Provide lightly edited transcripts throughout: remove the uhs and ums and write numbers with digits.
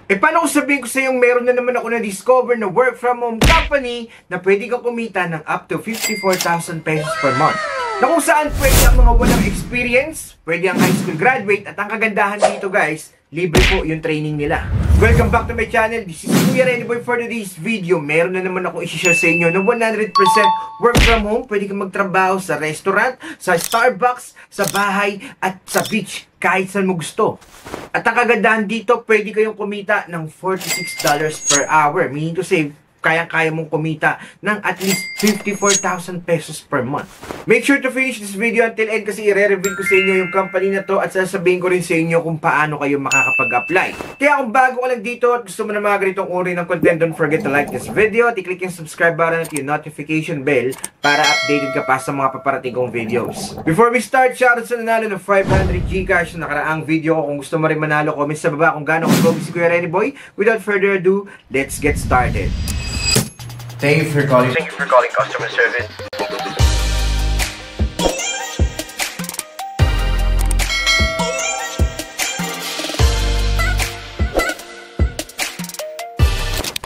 Paano kung sabihin ko sa yung meron na naman ako na-discover na work from home company na pwede kang kumita ng up to 54,000 pesos per month. Na kung saan pwede ang mga walang experience, pwede ang high school graduate, at ang kagandahan dito guys, libre po yung training nila. Welcome back to my channel. This is Kuya Rennyboy. For today's video, meron na naman ako i-share sa inyo na 100% work from home. Pwede kang magtrabaho sa restaurant, sa Starbucks, sa bahay, at sa beach, kahit saan mo gusto. At ang kagandahan dito, pwede kayong kumita ng $46 per hour. Meaning to say, kayang-kaya mong kumita ng at least 54,000 pesos per month. Make sure to finish this video until end kasi i-reveal ko sa inyo yung company na to at sasabihin ko rin sa inyo kung paano kayo makakapag-apply. Kaya kung bago ka lang dito at gusto mo na mga ganitong uri ng content, don't forget to like this video at i-click yung subscribe button at yung notification bell para updated ka pa sa mga paparating kong videos. Before we start, shoutout sa nanalo ng 500 Gcash na nakaraang video ko. Kung gusto mo rin manalo, comment sa baba kung gaano ko si Kuya Rennyboy. Without further ado, let's get started. Thank you for calling customer service.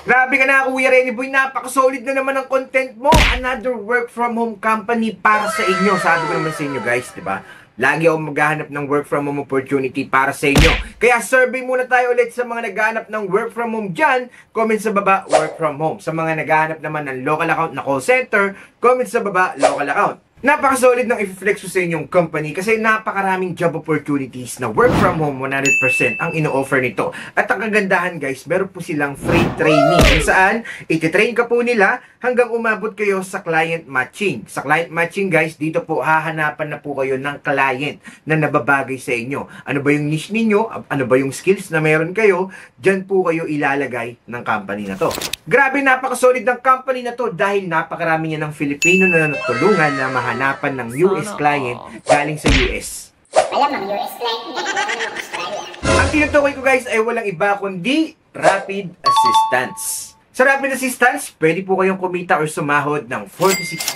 Grabe ka na, Kuya Rennyboy. Napaka-solid na naman ang content mo. Another work from home company para sa inyo. Sabi ko naman sa inyo guys, di ba? Lagi ako maghahanap ng work from home opportunity para sa inyo. Kaya survey muna tayo ulit sa mga naghahanap ng work from home dyan. Comment sa baba, work from home. Sa mga naghahanap naman ng local account na call center, comment sa baba, local account. Napaka-solid ng i-flex sa inyong company kasi napakaraming job opportunities na work from home 100% ang ino-offer nito. At ang kagandahan guys, meron po silang free training kung saan iti-train ka po nila hanggang umabot kayo sa client matching. Sa client matching guys, dito po hahanapan na po kayo ng client na nababagay sa inyo. Ano ba yung niche ninyo? Ano ba yung skills na meron kayo? Diyan po kayo ilalagay ng company na to. Grabe, napaka-solid ng company na to dahil napakarami niya ng Filipino na natulungan na hanapan ng US client galing sa US. Alam ng US client, hindi naman ng Australia. Ang tinutukoy ko guys ay walang iba kundi Rapid Assistance. Sa Rapid Assistance, pwede po kayong kumita or sumahod ng $46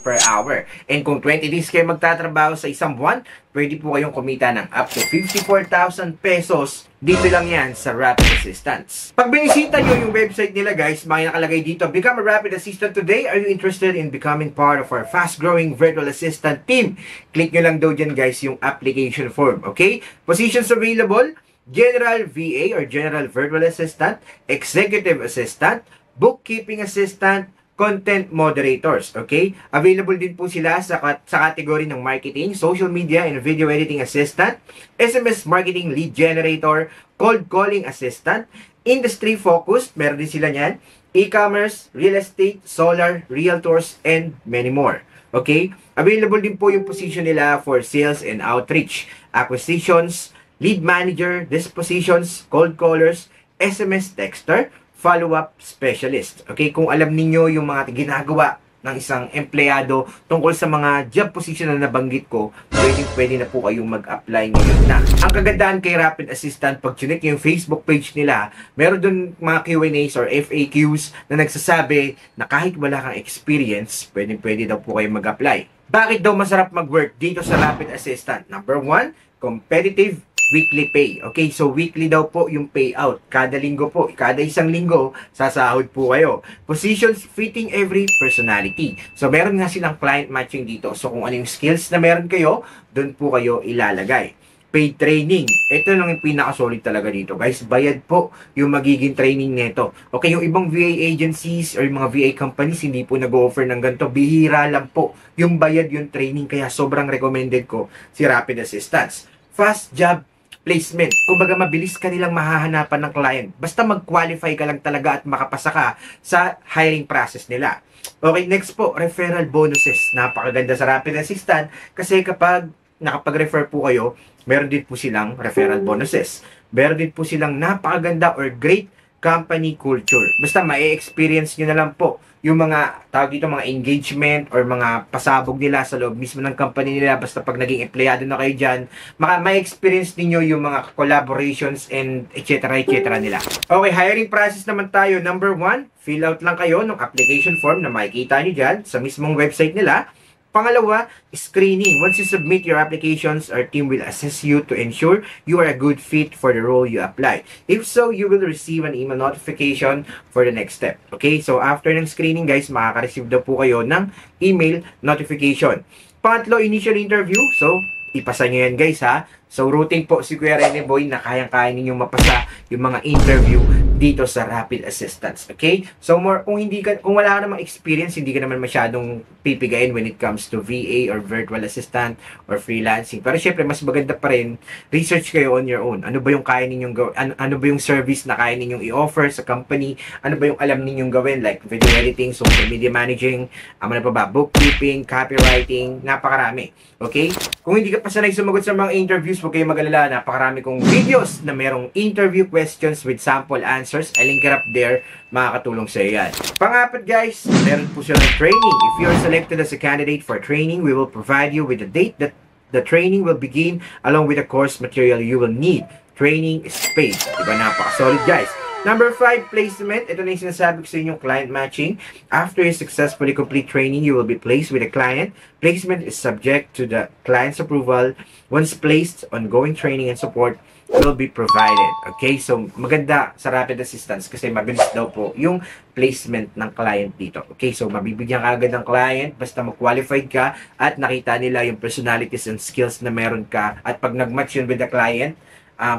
per hour. And kung 20 days kayo magtatrabaho sa isang buwan, pwede po kayong kumita ng up to 54,000 pesos. Dito lang yan sa Rapid Assistance. Pag binisita nyo yung website nila guys, may nakalagay dito, Become a Rapid Assistant today. Are you interested in becoming part of our fast-growing virtual assistant team? Click nyo lang daw dyan guys yung application form. Okay? Positions available: General VA or General Virtual Assistant, Executive Assistant, Bookkeeping Assistant, Content Moderators. Okay? Available din po sila sa category ng Marketing, Social Media and Video Editing Assistant, SMS Marketing Lead Generator, Cold Calling Assistant, Industry Focused, meron din sila niyan, E-Commerce, Real Estate, Solar, Realtors, and many more. Okay? Available din po yung position nila for Sales and Outreach, Acquisitions, Lead Manager, Dispositions, Cold Callers, SMS Texter, Follow-up Specialist. Okay, kung alam ninyo yung mga ginagawa ng isang empleyado tungkol sa mga job position na nabanggit ko, pwede na po kayong mag-apply ngayon na. Ang kagandahan kay Rapid Assistant, pag chinek yung Facebook page nila, meron dun mga Q&As or FAQs na nagsasabi na kahit wala kang experience, pwede daw po kayong mag-apply. Bakit daw masarap mag-work dito sa Rapid Assistant? Number 1, competitive weekly pay. Okay, so weekly daw po yung payout. Kada linggo po, kada isang linggo, sasahod po kayo. Positions fitting every personality. So meron nga silang client matching dito. So kung ano yung skills na meron kayo, doon po kayo ilalagay. Paid training. Ito lang yung pinaka-solid talaga dito. Guys, bayad po yung magiging training nito. Okay, yung ibang VA agencies or yung mga VA companies, hindi po nag-offer ng ganito. Bihira lang po yung bayad yung training. Kaya sobrang recommended ko si Rapid Assistance. Fast job placement. Kumbaga mabilis ka nilang mahahanapan ng client. Basta mag-qualify ka lang talaga at makapasa ka sa hiring process nila. Okay, next po, referral bonuses. Napakaganda sa Rapid Assistant kasi kapag nakapag-refer po kayo, meron din po silang referral bonuses. Meron din po silang napakaganda or great company culture. Basta ma-experience nyo na lang po yung mga, tawag dito, mga engagement or mga pasabog nila sa loob mismo ng company nila. Basta pag naging empleyado na kayo dyan, ma-experience ninyo yung mga collaborations and etc. nila. Okay, hiring process naman tayo. Number 1, fill out lang kayo ng application form na makikita nyo dyan sa mismong website nila. Pangalawa, screening. Once you submit your applications, our team will assess you to ensure you are a good fit for the role you apply. If so, you will receive an email notification for the next step. Okay? So, after ng screening, guys, makaka-receive daw po kayo ng email notification. Pangatlo, initial interview. So, ipasa nyo yan, guys, ha? So, routine po si Kuya Rene Boy na kayang-kaya ninyong mapasa yung mga interview dito sa Rapid Assistance. Okay? So, kung wala ka namang experience, hindi ka naman masyadong pipigain when it comes to VA or virtual assistant or freelancing. Pero syempre, mas maganda pa rin, research kayo on your own. Ano ba yung kaya ninyong gawin? Ano ba yung service na kaya ninyong i-offer sa company? Ano ba yung alam ninyong gawin? Like video editing, social media managing, ano pa ba? Bookkeeping, copywriting, napakarami. Okay? Kung hindi ka pa sanay sumagot sa mga interviews, huwag kayong mag-alala. Napakarami kong videos na merong interview questions with sample answers. I'll link it up there. Makakatulong sa iyo yan. Pangapat, guys, meron po siya ng training. If you are selected as a candidate for training, we will provide you with the date that the training will begin along with the course material you will need. Training is paid. Diba, napaka-solid, guys. Number 5, placement. Ito na yung sinasabi ko sa inyong client matching. After you successfully complete training, you will be placed with a client. Placement is subject to the client's approval. Once placed, ongoing training and support will be provided. Okay? So, maganda sa Rapid Assistance kasi mabilis daw po yung placement ng client dito. Okay? So, mabibigyan ka agad ng client basta mag-qualified ka at nakita nila yung personalities and skills na meron ka. At pag nag-match yun with the client,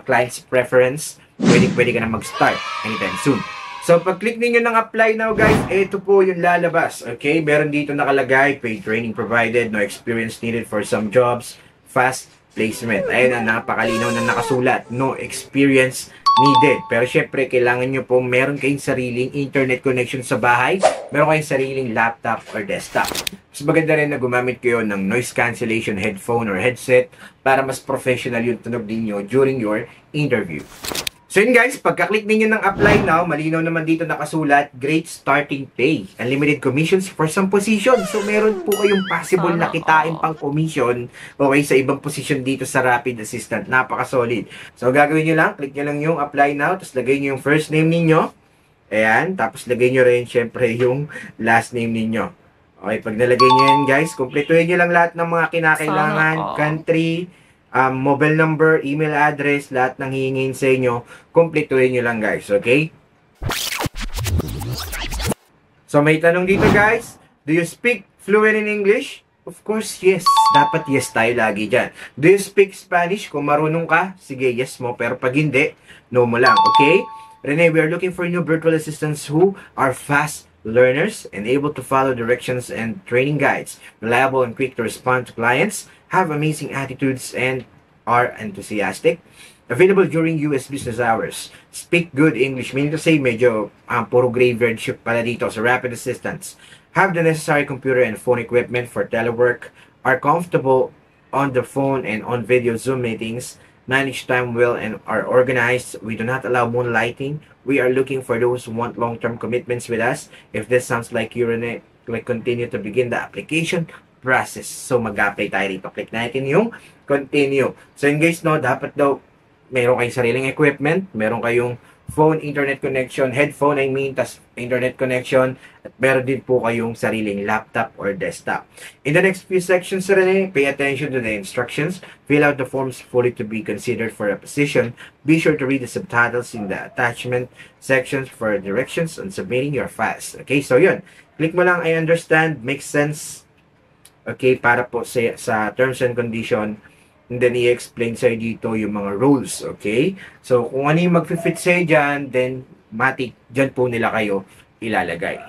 client's preference, pwede ka na mag-start anytime soon. So, pag-click ninyo ng apply now, guys, ito po yung lalabas. Okay? Meron dito nakalagay, paid training provided, no experience needed for some jobs, fast placement. Ayan na, napakalinaw na nakasulat. No experience needed. Pero syempre, kailangan nyo po meron kayong sariling internet connection sa bahay, meron kayong sariling laptop or desktop. Mas maganda rin na gumamit kayo ng noise cancellation headphone or headset para mas professional yung tunog ninyo during your interview. So yun, guys, pagka-click ninyo ng apply now, malinaw naman dito nakasulat, great starting pay, unlimited commissions for some position. So meron po kayong possible na kitain pang commission, okay, sa ibang position dito sa Rapid Assistant. Napaka-solid. So gagawin nyo lang, click nyo lang yung apply now, tapos lagay nyo yung first name ninyo. Ayan, tapos lagay nyo rin syempre yung last name ninyo. Okay, pag nalagay nyo yan, guys, kumpletuhin nyo lang lahat ng mga kinakailangan, country, mobile number, email address, lahat ng hihingin sa inyo, kumpletuhin nyo lang, guys, okay? So, may tanong dito, guys. Do you speak fluent in English? Of course, yes. Dapat yes tayo lagi dyan. Do you speak Spanish? Kung marunong ka, sige, yes mo. Pero pag hindi, no mo lang, okay? Rene, we are looking for new virtual assistants who are fast learners and able to follow directions and training guides, reliable and quick to respond to clients, have amazing attitudes, and are enthusiastic. Available during US business hours. Speak good English. Meaning to say, medyo puro graveyard shift pala dito sa Rapid Assistance. Have the necessary computer and phone equipment for telework. Are comfortable on the phone and on video Zoom meetings. Manage time well and are organized. We do not allow moonlighting. We are looking for those who want long-term commitments with us. If this sounds like you, Rene, continue to begin the application process. So, mag-apply tayo dito. Click natin yung continue. So, yun, guys, no, dapat daw meron kayong sariling equipment, meron kayong phone, internet connection, headphone, I mean, tas internet connection, at meron din po kayong sariling laptop or desktop. In the next few sections, Rene, pay attention to the instructions. Fill out the forms fully to be considered for a position. Be sure to read the subtitles in the attachment sections for directions on submitting your files. Okay, so yun. Click mo lang, I understand, makes sense. Okay, para po sa terms and condition, and then i-explain sa'yo dito yung mga rules, okay? So, kung ano yung mag-fit sa'yo dyan, then, matik, dyan po nila kayo ilalagay.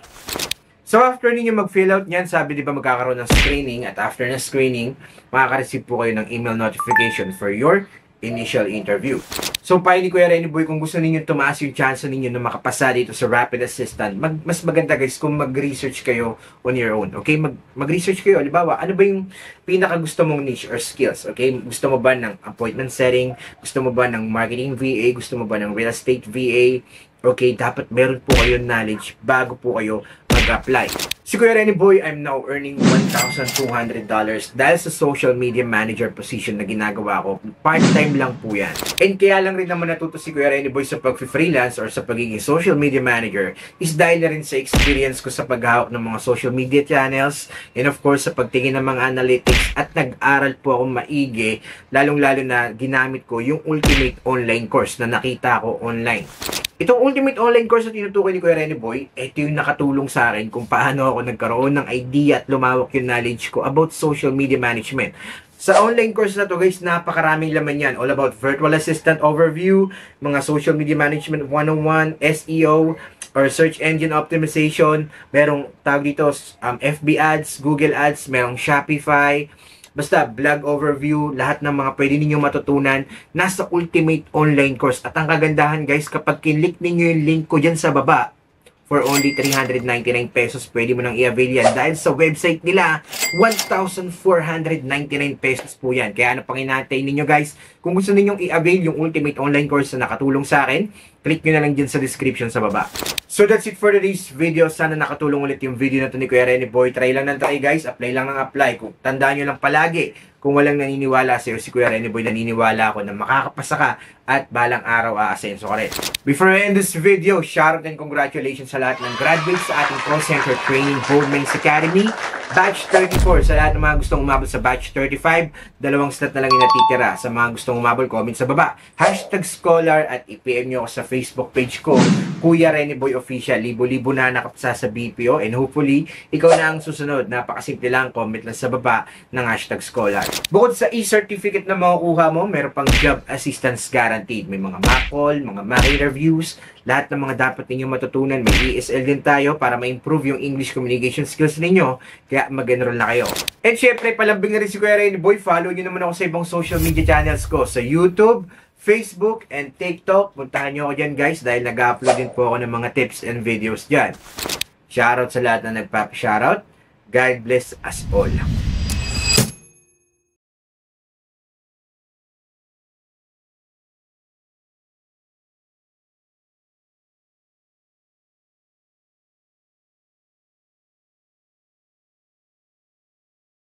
So, after ninyo mag-fill out nyan, sabi di ba magkakaroon ng screening, at after na screening, makaka-receive po kayo ng email notification for your initial interview. So, payo ni Kuya Rene Boy, kung gusto ninyo tumaas yung chance ninyo na makapasa dito sa Rapid Assistant, mas maganda, guys, kung mag-research kayo on your own. Okay? Mag-research kayo. Halimbawa, ano ba yung pinaka gusto mong niche or skills? Okay? Gusto mo ba ng appointment setting? Gusto mo ba ng marketing VA? Gusto mo ba ng real estate VA? Okay? Dapat meron po kayong knowledge bago po kayo mag-apply. Si Kuya Renny Boy, I'm now earning $1,200 dahil sa social media manager position na ginagawa ko. Part-time lang po yan. And kaya lang rin naman natuto si Kuya Renny Boy sa pag-freelance or sa pagiging social media manager is dahil na rin sa experience ko sa paghahawak ng mga social media channels and of course sa pagtingin ng mga analytics at nag-aral po ako maigi, lalong-lalo na ginamit ko yung Ultimate Online course na nakita ko online. Itong Ultimate Online course na tinutukoy ni Kuya Renny Boy, ito yung nakatulong sa akin kung paano ako nagkaroon ng idea at lumawak yung knowledge ko about social media management. Sa online course na to guys, napakaraming laman yan. All about virtual assistant overview, mga social media management 101, SEO, or search engine optimization. Merong tawag dito, FB ads, Google ads, merong Shopify. Basta, vlog overview, lahat ng mga pwede ninyong matutunan nasa Ultimate Online course. At ang kagandahan guys, kapag kinlik ninyo yung link ko dyan sa baba, for only 399 pesos, pwede mo nang i-avail yan. Dahil sa website nila, 1,499 pesos po yan. Kaya ano pang inaantay ninyo guys? Kung gusto ninyong i-avail yung Ultimate Online course na nakatulong sa akin, click nyo na lang dyan sa description sa baba. So that's it for today's video. Sana nakatulong ulit yung video na to ni Kuya Renny Boy. Try lang ng try guys. Apply lang ng apply. Kung tandaan nyo lang palagi, kung walang naniniwala sa'yo, si Kuya Renny Boy, naniniwala ako na makakapasa ka at balang araw aasenso ka rin. Before I end this video, shoutout and congratulations sa lahat ng graduates sa ating call center training Goldmains Academy. Batch 34, sa lahat ng mga gustong umabot sa Batch 35, 2 slot na lang yung natitira. Sa mga gustong umabot, comment sa baba. #scholar at i-PM nyo ako sa Facebook page ko, Kuya Renny Boy Official. Libo-libo na nakapasa sa BPO and hopefully, ikaw na ang susunod. Napakasimple lang, comment lang sa baba ng #scholar. Bukod sa e-certificate na makukuha mo, meron pang job assistance guaranteed. May mga mock call, mga mock interviews, lahat ng mga dapat ninyong matutunan. May ESL din tayo para ma-improve yung English communication skills ninyo. Kaya mag-enroll na kayo. And syempre, palambing na rin si Kuya Renny Boy. Follow nyo naman ako sa ibang social media channels ko. Sa YouTube, Facebook, and TikTok. Puntahan nyo ako dyan guys dahil nag-upload din po ako ng mga tips and videos dyan. Shoutout sa lahat na nagpap-shoutout. God bless us all.